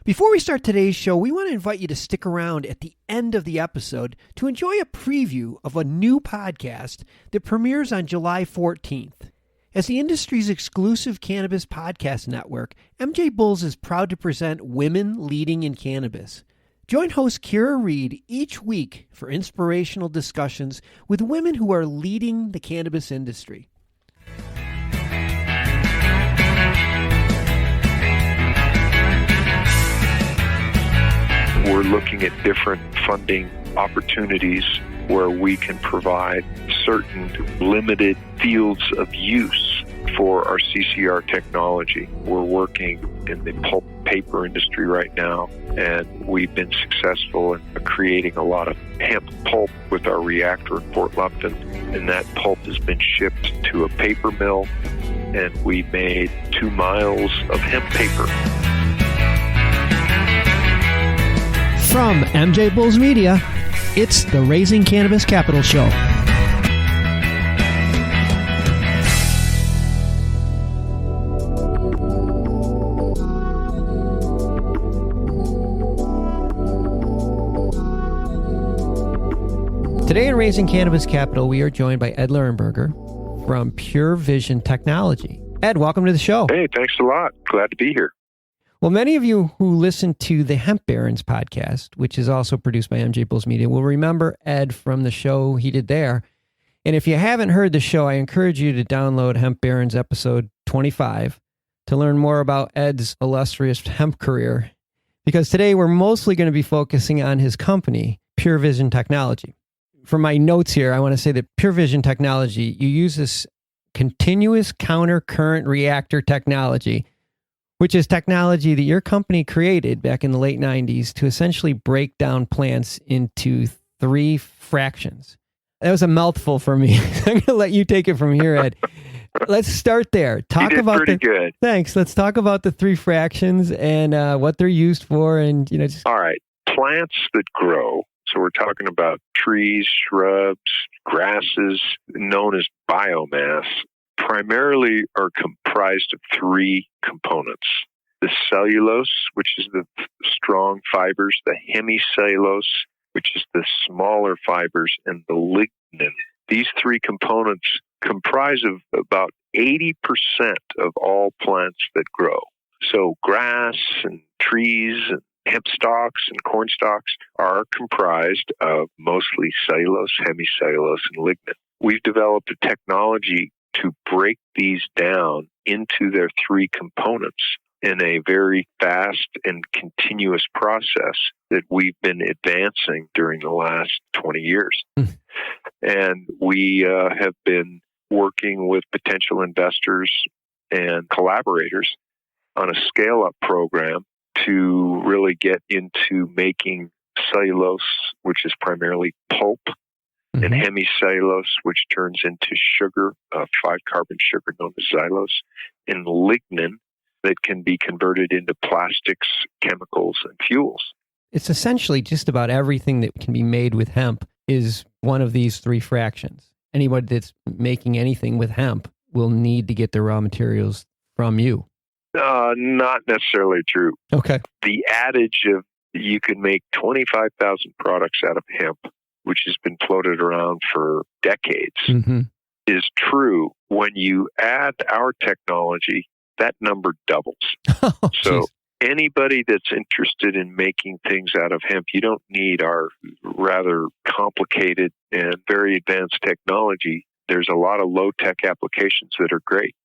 Before we start today's show, we want to invite you to stick around at the end of the episode to enjoy a preview of a new podcast that premieres on July 14th. As the industry's exclusive cannabis podcast network, MJBulls is proud to present Women Leading in Cannabis. Join host Kira Reed each week for inspirational discussions with women who are leading the cannabis industry. We're looking at different funding opportunities where we can provide certain limited fields of use for our CCR technology. We're working in the pulp paper industry right now, and we've been successful in creating a lot of hemp pulp with our reactor in Port Lupton, and that pulp has been shipped to a paper mill, and we made 2 miles of hemp paper. From MJBulls Media, it's the Raising Cannabis Capital Show. Today in Raising Cannabis Capital, we are joined by Ed Lehrburger from Pure Vision Technology. Ed, welcome to the show. Hey, thanks a lot. Glad to be here. Well, many of you who listen to the Hemp Barons podcast, which is also produced by MJBulls Media, will remember Ed from the show he did there. And if you haven't heard the show, I encourage you to download Hemp Barons episode 25 to learn more about Ed's illustrious hemp career. Because today we're mostly going to be focusing on his company, Pure Vision Technology. For my notes here, I want to say that Pure Vision Technology, you use this continuous counter current reactor technology, which is technology that your company created back in the late 90s to essentially break down plants into 3 fractions. That was a mouthful for me. I'm going to let you take it from here, Ed. Let's start there. You did pretty good. Thanks. Let's talk about the 3 fractions and what they're used for. And All right. Plants that grow. So we're talking about trees, shrubs, grasses, known as biomass, primarily are comprised of 3 components. The cellulose, which is the strong fibers, the hemicellulose, which is the smaller fibers, and the lignin. These 3 components comprise of about 80% of all plants that grow. So grass and trees and hemp stalks and corn stalks are comprised of mostly cellulose, hemicellulose, and lignin. We've developed a technology to break these down into their 3 components in a very fast and continuous process that we've been advancing during the last 20 years. And we have been working with potential investors and collaborators on a scale-up program to really get into making cellulose, which is primarily pulp, and hemicellulose, which turns into sugar, 5-carbon sugar known as xylose, and lignin that can be converted into plastics, chemicals, and fuels. It's essentially just about everything that can be made with hemp is one of these 3 fractions. Anybody that's making anything with hemp will need to get the raw materials from you. Not necessarily true. Okay. The adage of you can make 25,000 products out of hemp, which has been floated around for decades, is true. When you add our technology, that number doubles. So anybody that's interested in making things out of hemp, you don't need our rather complicated and very advanced technology. There's a lot of low-tech applications that are great.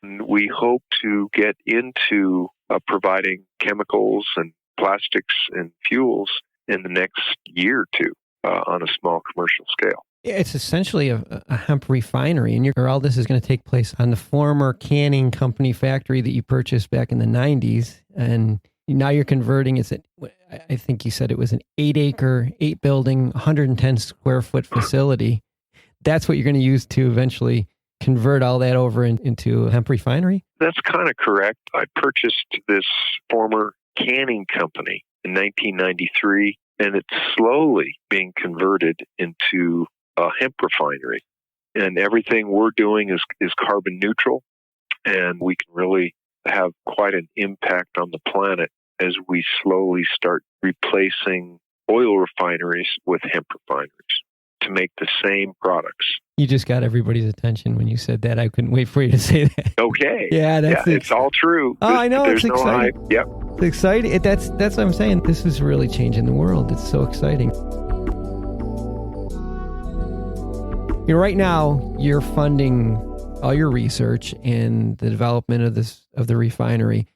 And we hope to get into providing chemicals and plastics and fuels in the next year or 2 on a small commercial scale. It's essentially a hemp refinery, and all this is going to take place on the former canning company factory that you purchased back in the 90s, and now you're converting. I think you said it was an 8-acre, 8-building, 110-square-foot facility. That's what you're going to use to eventually convert all that over into a hemp refinery? That's kind of correct. I purchased this former canning company in 1993, and it's slowly being converted into a hemp refinery. And everything we're doing is carbon neutral, and we can really have quite an impact on the planet as we slowly start replacing oil refineries with hemp refineries to make the same products. You just got everybody's attention when you said that. I couldn't wait for you to say that. Okay. Yeah, it's all true. Oh, I know. There's It's no exciting. hype. Yep. It's exciting. That's what I'm saying. This is really changing the world. It's so exciting. Right now, you're funding all your research and the development of the refinery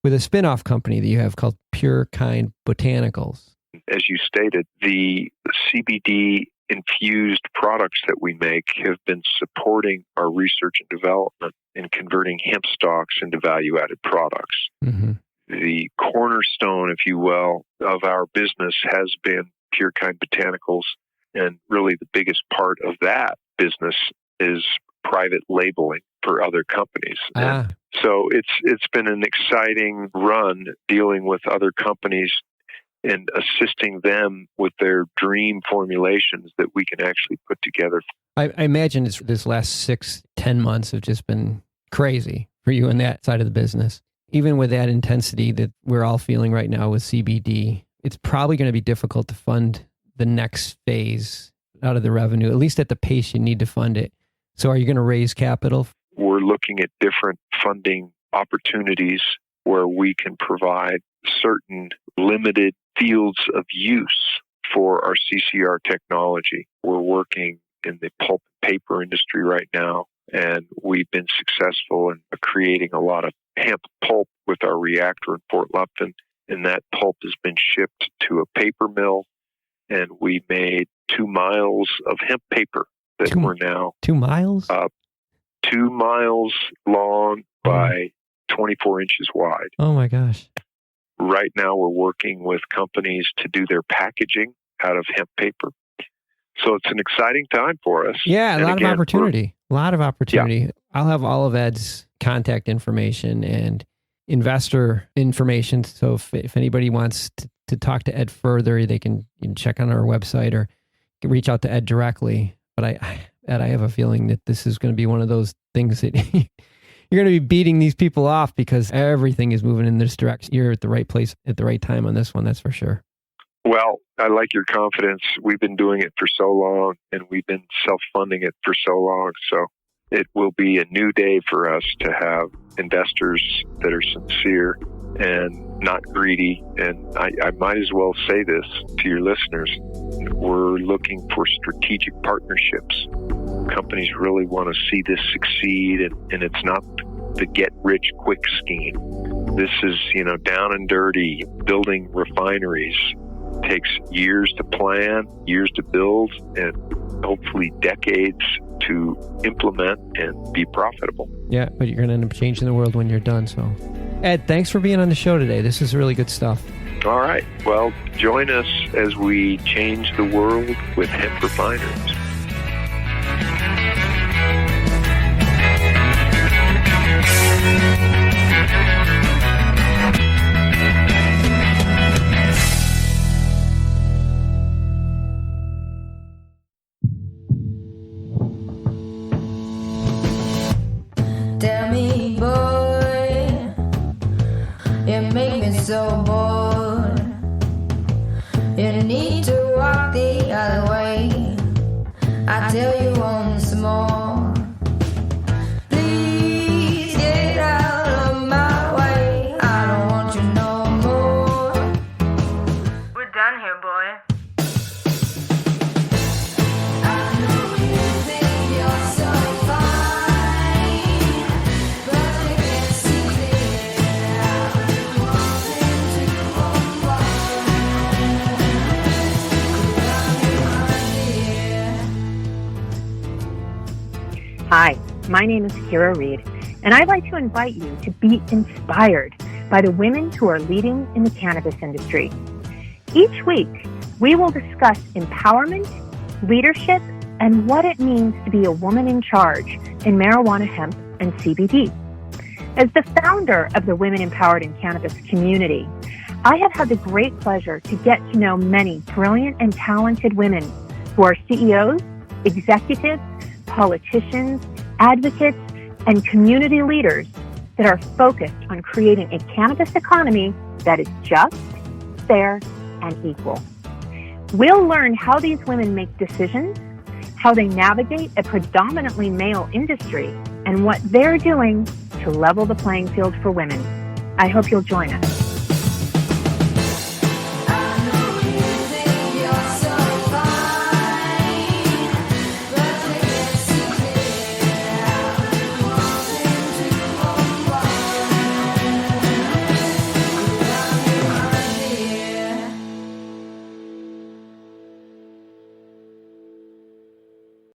with a spin-off company that you have called Pure Kind Botanicals. As you stated, the CBD infused products that we make have been supporting our research and development in converting hemp stalks into value-added products. Mm-hmm. The cornerstone, if you will, of our business has been Pure Kind Botanicals, and really the biggest part of that business is private labeling for other companies. And so it's been an exciting run dealing with other companies and assisting them with their dream formulations that we can actually put together. I imagine this last 6-10 months have just been crazy for you in that side of the business. Even with that intensity that we're all feeling right now with CBD, it's probably going to be difficult to fund the next phase out of the revenue, at least at the pace you need to fund it. So are you going to raise capital? We're looking at different funding opportunities where we can provide certain limited fields of use for our CCR technology. We're working in the pulp and paper industry right now, and we've been successful in creating a lot of hemp pulp with our reactor in Fort Lupton, and that pulp has been shipped to a paper mill, and we made 2 miles of hemp paper that we're now 2 miles? 2 miles long by 24 inches wide. Oh my gosh. Right now we're working with companies to do their packaging out of hemp paper. So it's an exciting time for us. Yeah, a lot of opportunity. Yeah. I'll have all of Ed's contact information and investor information. So if anybody wants to talk to Ed further, they can check on our website or reach out to Ed directly. But Ed, I have a feeling that this is going to be one of those things that you're going to be beating these people off because everything is moving in this direction. You're at the right place at the right time on this one, that's for sure. Well, I like your confidence. We've been doing it for so long, and we've been self-funding it for so long. So it will be a new day for us to have investors that are sincere and not greedy. And I might as well say this to your listeners. We're looking for strategic partnerships. Companies really want to see this succeed, and it's not the get-rich-quick scheme. This is, down and dirty. Building refineries takes years to plan, years to build, and hopefully decades to implement and be profitable. Yeah, but you're going to end up changing the world when you're done. So, Ed, thanks for being on the show today. This is really good stuff. All right. Well, join us as we change the world with hemp refineries. Tell me, boy, you make me so bored. You need to walk the other way. I tell you once more. Please get out of my way. I don't want you no more. We're done here, boy. Hi, my name is Kira Reed, and I'd like to invite you to be inspired by the women who are leading in the cannabis industry. Each week, we will discuss empowerment, leadership, and what it means to be a woman in charge in marijuana, hemp, and CBD. As the founder of the Women Empowered in Cannabis community, I have had the great pleasure to get to know many brilliant and talented women who are CEOs, executives, politicians, advocates, and community leaders that are focused on creating a cannabis economy that is just, fair, and equal. We'll learn how these women make decisions, how they navigate a predominantly male industry, and what they're doing to level the playing field for women. I hope you'll join us.